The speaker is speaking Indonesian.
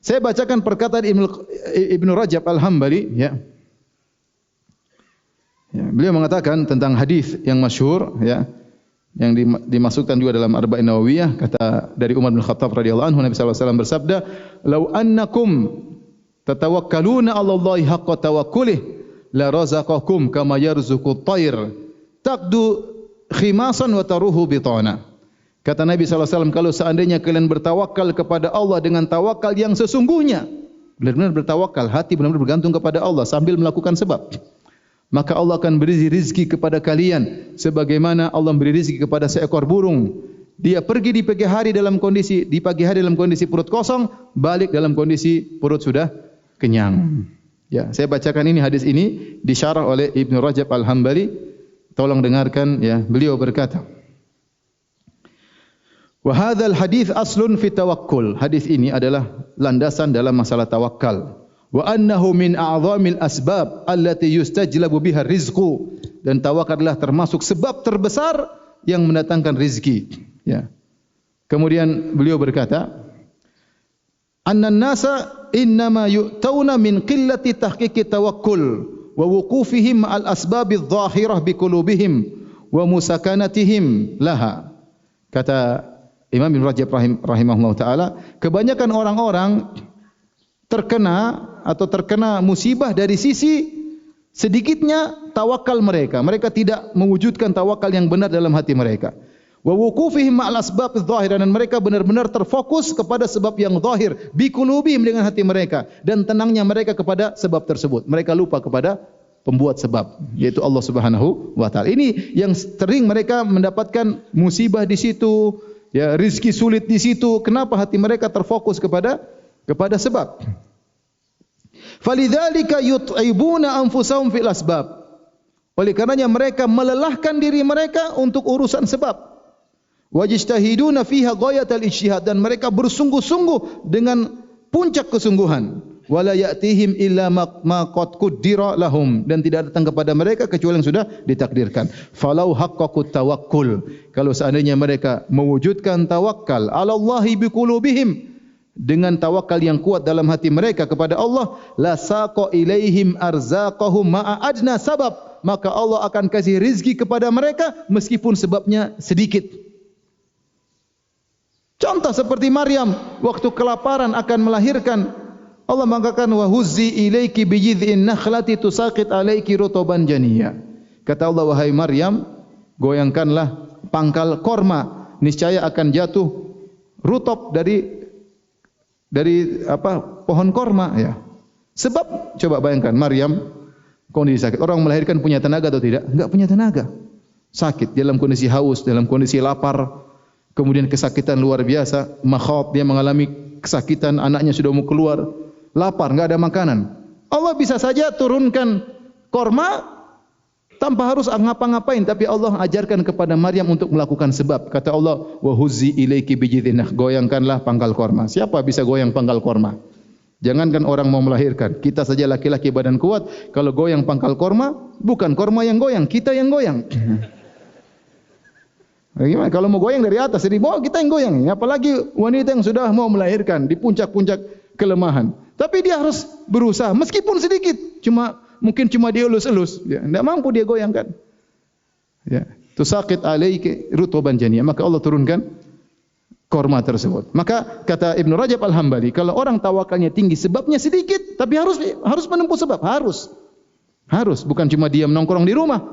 Saya bacakan perkataan Ibnu Rajab Al-Hambali, ya. Ya, beliau mengatakan tentang hadis yang masyhur, ya, yang dimasukkan juga dalam Arba'in Nawawiyah, kata dari Umar bin Khattab radhiyallahu anhu, Nabi sallallahu alaihi wasallam bersabda, "Lau annakum tatawakkaluna 'ala Allahi haqqa tawakkulih la razaqakum kama yarzuqut tayr taqdu khimasan wa taruhu bitana." Kata Nabi sallallahu alaihi wasallam, kalau seandainya kalian bertawakal kepada Allah dengan tawakal yang sesungguhnya, benar-benar bertawakal, hati benar-benar bergantung kepada Allah sambil melakukan sebab, maka Allah akan beri rizki kepada kalian sebagaimana Allah beri rizki kepada seekor burung. Dia pergi di pagi hari dalam kondisi perut kosong, balik dalam kondisi perut sudah kenyang. Ya, saya bacakan ini, hadis ini disyarah oleh Ibnu Rajab Al-Hambali. Tolong dengarkan, ya. Beliau berkata, "Wa hadzal hadits aslun fi tawakkul." Hadis ini adalah landasan dalam masalah tawakal. Wa annahu min a'zamil asbab allati yustajlabu biha rizqu, dan tawakal adalah termasuk sebab terbesar yang mendatangkan rezeki, ya. Kemudian beliau berkata, "Annan nasa innama yu'tauna min qillati tahqiqi tawakkul wa wuqufihim al asbabidh dhahirah bi qulubihim wa musakanatihim laha." Kata Imam Ibnu Rajab rahimahullah taala, kebanyakan orang-orang terkena musibah dari sisi sedikitnya tawakal mereka. Mereka tidak mewujudkan tawakal yang benar dalam hati mereka. Wa wuqufihim ma'al asbab adh-dhahirah, dan mereka benar-benar terfokus kepada sebab yang zahir, bi qulubihim, dengan hati mereka, dan tenangnya mereka kepada sebab tersebut. Mereka lupa kepada pembuat sebab, yaitu Allah Subhanahu wa taala. Ini yang sering mereka mendapatkan musibah di situ, ya, rezeki sulit di situ. Kenapa? Hati mereka terfokus kepada sebab. Falidzalika yut'ibuna anfusahum fil asbab. Oleh karenanya mereka melelahkan diri mereka untuk urusan sebab. Wajtahiduna fiha ghayatal ijtihad, dan mereka bersungguh-sungguh dengan puncak kesungguhan. Wala ya'tihim illa ma qad qaddira lahum, dan tidak datang kepada mereka kecuali yang sudah ditakdirkan. Falau haqqaqut tawakkul, kalau seandainya mereka mewujudkan tawakal ala Allahi biqulubihim, dengan tawakal yang kuat dalam hati mereka kepada Allah, la saqa ilaihim arzaqahum ma'a adna sabab, maka Allah akan kasih rizki kepada mereka meskipun sebabnya sedikit. Contoh seperti Maryam waktu kelaparan akan melahirkan, Allah mengatakan wa huzzi ilaiki bi jid'in nakhlati tusaqit alaiki rutuban janiyya. Kata Allah, wahai Maryam, goyangkanlah pangkal korma, niscaya akan jatuh rutub dari pohon korma, ya. Sebab coba bayangkan Maryam kondisi sakit. Orang melahirkan punya tenaga atau tidak? Enggak punya tenaga. Sakit dalam kondisi haus, dalam kondisi lapar, kemudian kesakitan luar biasa, makhab, dia mengalami kesakitan, anaknya sudah mau keluar, lapar, enggak ada makanan. Allah bisa saja turunkan korma tanpa harus ngapa-ngapain, tapi Allah ajarkan kepada Maryam untuk melakukan sebab. Kata Allah, wa huzzi ilaiki bijidinah, goyangkanlah pangkal korma. Siapa bisa goyang pangkal korma? Jangankan orang mau melahirkan, kita saja laki-laki badan kuat, kalau goyang pangkal korma, bukan korma yang goyang, kita yang goyang. Bagaimana kalau mau goyang dari atas, dari bawah kita yang goyang. Apalagi wanita yang sudah mau melahirkan di puncak-puncak kelemahan. Tapi dia harus berusaha meskipun sedikit, mungkin cuma dia elus-elus, ya, tidak mampu dia goyangkan. Ya, tusaqit alaiki rutuban janiyah, maka Allah turunkan korma tersebut. Maka kata Ibnu Rajab Al-Hambali, kalau orang tawakalnya tinggi, sebabnya sedikit, tapi harus menempuh sebab, harus bukan cuma diam nongkrong di rumah.